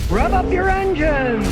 Rev up your engines!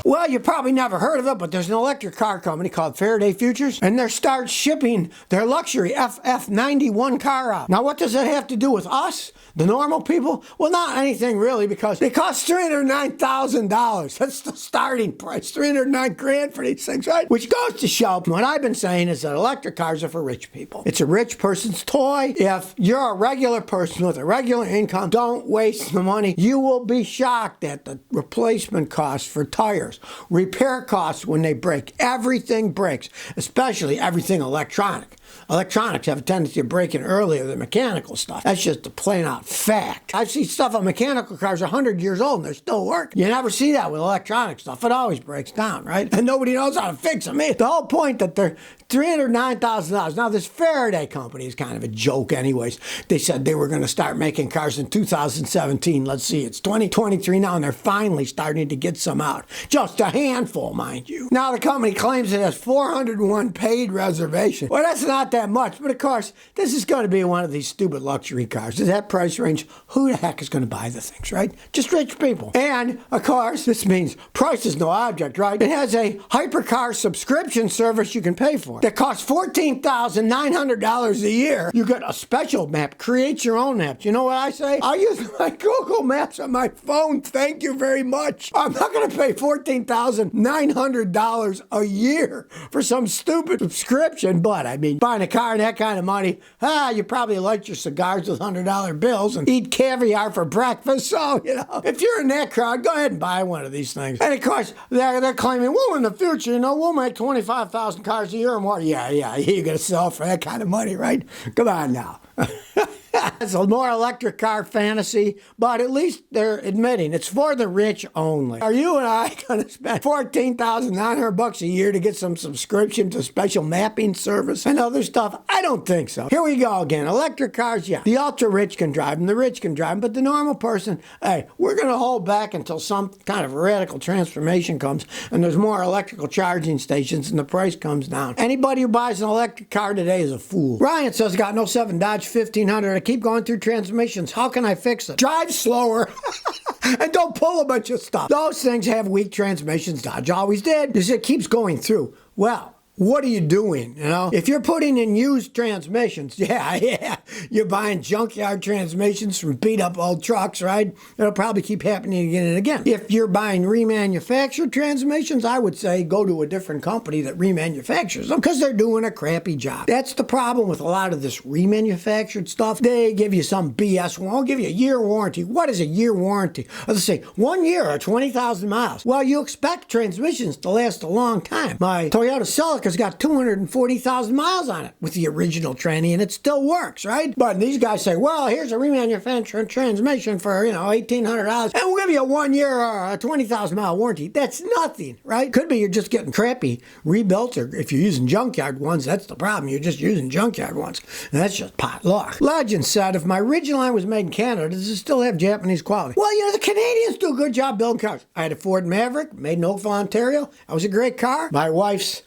Well, you probably never heard of it, but there's an electric car company called Faraday Futures, and they start shipping their luxury FF91 car out. Now, what does that have to do with us, the normal people? Well, not anything really, because they cost $309,000. That's the starting price, $309,000 for these things, right? Which goes to show, what I've been saying is that electric cars are for rich people. It's a rich person's toy. If you're a regular person with a regular income, don't waste the money. You will be shocked at the replacement costs for tires. Repair costs when they break. Everything breaks, especially everything electronic. Electronics have a tendency of breaking earlier than mechanical stuff. That's just a plain out fact. I've seen stuff on mechanical cars 100 years old and they're still working. You never see that with electronic stuff. It always breaks down, right? And nobody knows how to fix them. The whole point that they're $309,000. Now, this Faraday company is kind of a joke anyways. They said they were going to start making cars in 2017. Let's see, it's 2023 now, and they're finally starting to get some out. Just a handful, mind you. Now, the company claims it has 401 paid reservations. Well, that's not that much, but of course, this is going to be one of these stupid luxury cars. At that price range, who the heck is going to buy the things, right? Just rich people. And, of course, this means price is no object, right? It has a hypercar subscription service you can pay for that costs $14,900 a year. You get a special map. Create your own map. You know what I say? I use my Google Maps on my phone. Thank you very much. I'm not going to pay $14,900 a year for some stupid subscription, but I mean, buying a car and that kind of money, you probably light your cigars with $100 bills and eat caviar for breakfast. So, if you're in that crowd, go ahead and buy one of these things. And of course, they're claiming, well, in the future, we'll make 25,000 cars a year or more. Yeah, you're going to sell for that kind of money, right? Come on now. It's a more electric car fantasy, but at least they're admitting it's for the rich only. Are you and I going to spend $14,900 a year to get some subscription to special mapping service and other stuff? I don't think so. Here we go again. Electric cars, yeah. The ultra rich can drive them, the rich can drive them, but the normal person, hey, we're going to hold back until some kind of radical transformation comes and there's more electrical charging stations and the price comes down. Anybody who buys an electric car today is a fool. Ryan says, got no 7 Dodge 1500. I keep going through transmissions. How can I fix it? Drive slower and don't pull a bunch of stuff. Those things have weak transmissions. Dodge always did. It keeps going through. Well, what are you doing? If you're putting in used transmissions, yeah, you're buying junkyard transmissions from beat up old trucks, right? It'll probably keep happening again and again. If you're buying remanufactured transmissions, I would say go to a different company that remanufactures them because they're doing a crappy job. That's the problem with a lot of this remanufactured stuff. They give you some BS. I'll give you a year warranty. What is a year warranty? Or they say 1 year or 20,000 miles. Well, you expect transmissions to last a long time. My Toyota Celica's got 240,000 miles on it with the original tranny, and it still works, right? But these guys say, well, here's a remanufactured transmission for, $1,800, and we'll give you a 1 year or a 20,000 mile warranty. That's nothing, right? Could be you're just getting crappy rebuilt, or if you're using junkyard ones, that's the problem. You're just using junkyard ones, and that's just pot luck. Legend said, if my original line was made in Canada, does it still have Japanese quality? Well, the Canadians do a good job building cars. I had a Ford Maverick, made in Oakville, Ontario. That was a great car. My wife's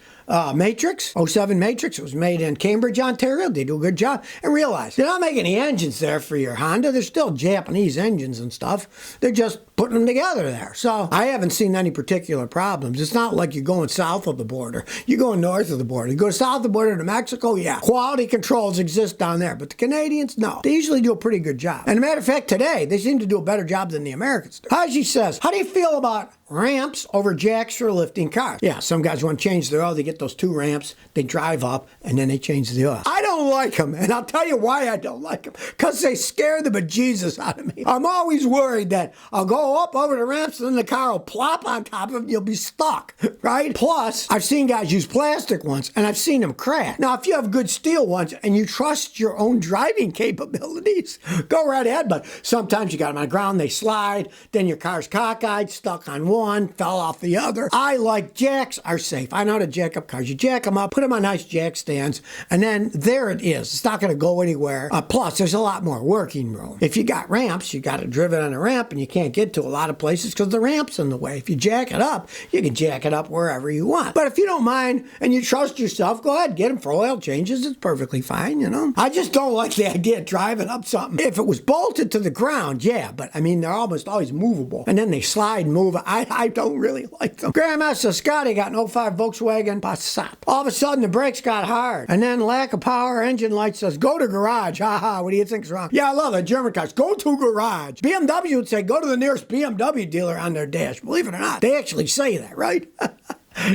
Matrix, 07 Matrix. It was made in Cambridge, Ontario. They do a good job. And realize, they're not making any engines there for your Honda. They're still Japanese engines and stuff. They're just putting them together there. So I haven't seen any particular problems. It's not like you're going south of the border. You're going north of the border. You go south of the border to Mexico, yeah. Quality controls exist down there. But the Canadians, no. They usually do a pretty good job. And as a matter of fact, today, they seem to do a better job than the Americans do. Haji says, how do you feel about ramps over jacks for lifting cars? Yeah, some guys want to change their oil. They get those 2 ramps, they drive up, and then they change the oil. I don't like them, and I'll tell you why I don't like them. Because they scare the bejesus out of me. I'm always worried that I'll go up over the ramps, and then the car will plop on top of it, and you'll be stuck, right? Plus, I've seen guys use plastic ones, and I've seen them crack. Now, if you have good steel ones, and you trust your own driving capabilities, go right ahead, but sometimes you got them on the ground, they slide, then your car's cockeyed, stuck on one, fell off the other. I like jacks are safe. I know how to jack up pickup cars. You jack them up, put them on nice jack stands, and then there it is. It's not going to go anywhere. Plus, there's a lot more working room. If you got ramps, you got to drive it on a ramp, and you can't get to a lot of places because the ramp's in the way. If you jack it up, you can jack it up wherever you want. But if you don't mind and you trust yourself, go ahead, get them for oil changes. It's perfectly fine, you know. I just don't like the idea of driving up something. If it was bolted to the ground, yeah, but I mean, they're almost always movable. And then they slide and move. I don't really like them. Grandmaster Scotty got an 05 Volkswagen Passat. All of a sudden, the brakes got hard. And then lack of power, engine light says, go to garage. Ha ha, what do you think's wrong? Yeah, I love that. German cars, go to garage. BMW would say, go to the nearest BMW dealer on their dash. Believe it or not, they actually say that, right?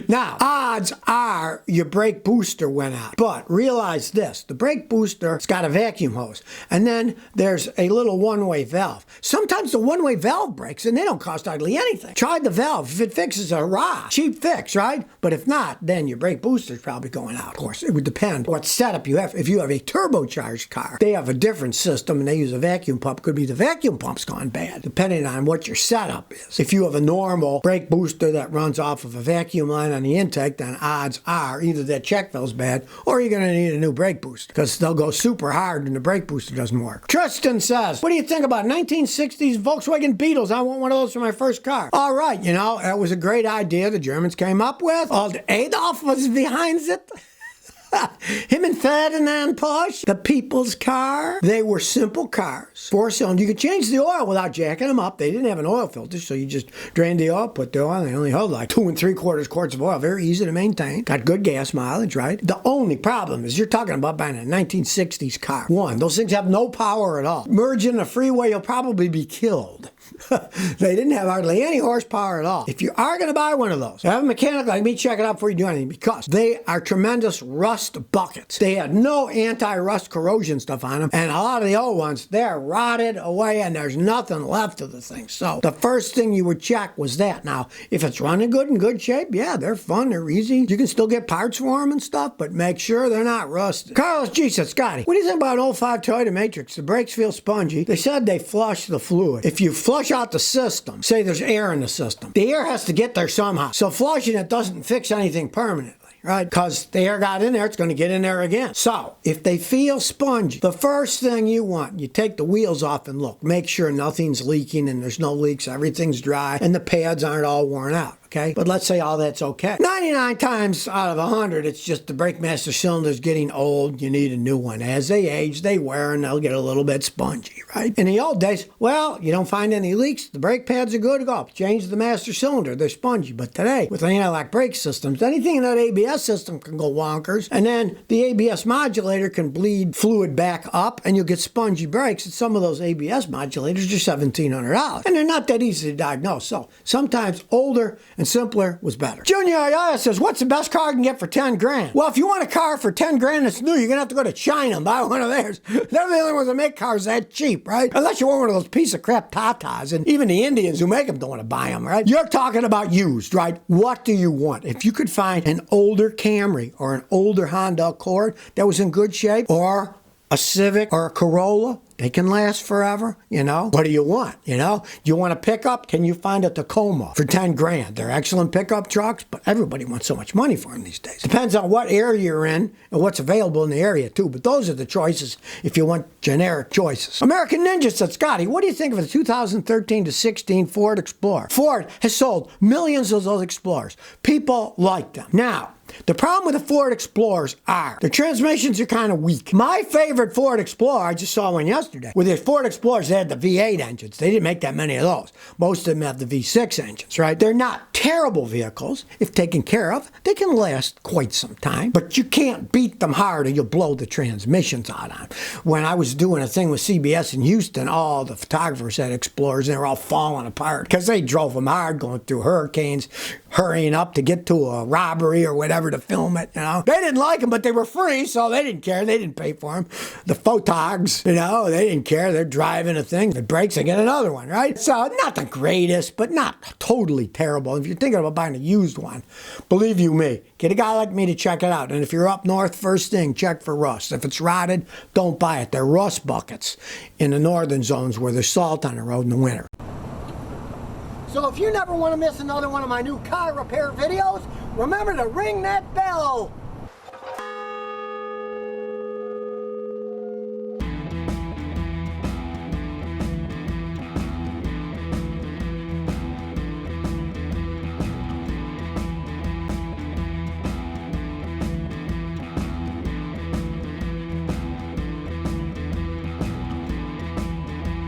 Now, odds are your brake booster went out. But realize this, the brake booster's got a vacuum hose. And then there's a little one-way valve. Sometimes the one-way valve breaks and they don't cost hardly anything. Try the valve. If it fixes, hurrah. Cheap fix, right? But if not, then your brake booster's probably going out. Of course, it would depend what setup you have. If you have a turbocharged car, they have a different system and they use a vacuum pump. Could be the vacuum pump's gone bad, depending on what your setup is. If you have a normal brake booster that runs off of a vacuum line on the intake, then odds are either that check valve's bad or you're going to need a new brake booster because they'll go super hard and the brake booster doesn't work. Tristan says, what do you think about 1960s Volkswagen Beetles? I want one of those for my first car. All right, you know, that was a great idea the Germans came up with. Adolf was behind it. Him and Ferdinand Porsche, the people's car. They were simple cars. 4-cylinder. You could change the oil without jacking them up. They didn't have an oil filter, so you just drained the oil, put the oil, and they only held like 2 3/4 quarts of oil. Very easy to maintain. Got good gas mileage, right? The only problem is you're talking about buying a 1960s car. One, those things have no power at all. Merge in a freeway, you'll probably be killed. They didn't have hardly any horsepower at all. If you are going to buy one of those, have a mechanic like me check it out before you do anything because they are tremendous rust buckets. They had no anti-rust corrosion stuff on them, and a lot of the old ones, they're rotted away and there's nothing left of the thing. So the first thing you would check was that. Now, if it's running good, in good shape, yeah, they're fun, they're easy. You can still get parts for them and stuff, but make sure they're not rusted. Carlos G said, Scotty, what do you think about an 05 Toyota Matrix? The brakes feel spongy. They said they flush the fluid. If you flush out the system, say there's air in the system, the air has to get there somehow. So flushing it doesn't fix anything permanently. Right? Because the air got in there, it's going to get in there again. So, if they feel spongy, the first thing you want, you take the wheels off and look. Make sure nothing's leaking and there's no leaks, everything's dry, and the pads aren't all worn out. Okay? But let's say all that's okay. 99 times out of 100, it's just the brake master cylinder's getting old. You need a new one. As they age, they wear and they'll get a little bit spongy, right? In the old days, well, you don't find any leaks. The brake pads are good to go. Change the master cylinder. They're spongy. But today, with anti-lock brake systems, anything in that ABS system can go wonkers. And then the ABS modulator can bleed fluid back up and you'll get spongy brakes. And some of those ABS modulators are $1,700. And they're not that easy to diagnose. So sometimes older and simpler was better. Junior Ayala says, what's the best car I can get for 10 grand? Well, if you want a car for 10 grand that's new, you're going to have to go to China and buy one of theirs. They're the only ones that make cars that cheap, right? Unless you want one of those piece of crap Tatas, and even the Indians who make them don't want to buy them, right? You're talking about used, right? What do you want? If you could find an older Camry or an older Honda Accord that was in good shape, or a Civic or a Corolla, they can last forever, you know? What do you want, you know? You want a pickup? Can you find a Tacoma for 10 grand? They're excellent pickup trucks, but everybody wants so much money for them these days. Depends on what area you're in and what's available in the area, too. But those are the choices if you want generic choices. American Ninja said, Scotty, what do you think of the 2013 to 16 Ford Explorer? Ford has sold millions of those Explorers. People like them. Now, the problem with the Ford Explorers are the transmissions are kind of weak. My favorite Ford Explorer, I just saw one yesterday. With the Ford Explorers, they had the V8 engines. They didn't make that many of those. Most of them have the V6 engines, right? They're not terrible vehicles. If taken care of, they can last quite some time. But you can't beat them hard or you'll blow the transmissions out on. When I was doing a thing with CBS in Houston, all the photographers had Explorers and they were all falling apart because they drove them hard going through hurricanes, hurrying up to get to a robbery or whatever to film it, you know. They didn't like them, but they were free, so they didn't care. They didn't pay for them. The photogs, you know, they didn't care. They're driving a thing. If it breaks, they get another one, right? So not the greatest, but not totally terrible. If you're thinking about buying a used one, believe you me, get a guy like me to check it out. And if you're up north, first thing, check for rust. If it's rotted, don't buy it. They're rust buckets in the northern zones where there's salt on the road in the winter. So if you never want to miss another one of my new car repair videos, remember to ring that bell.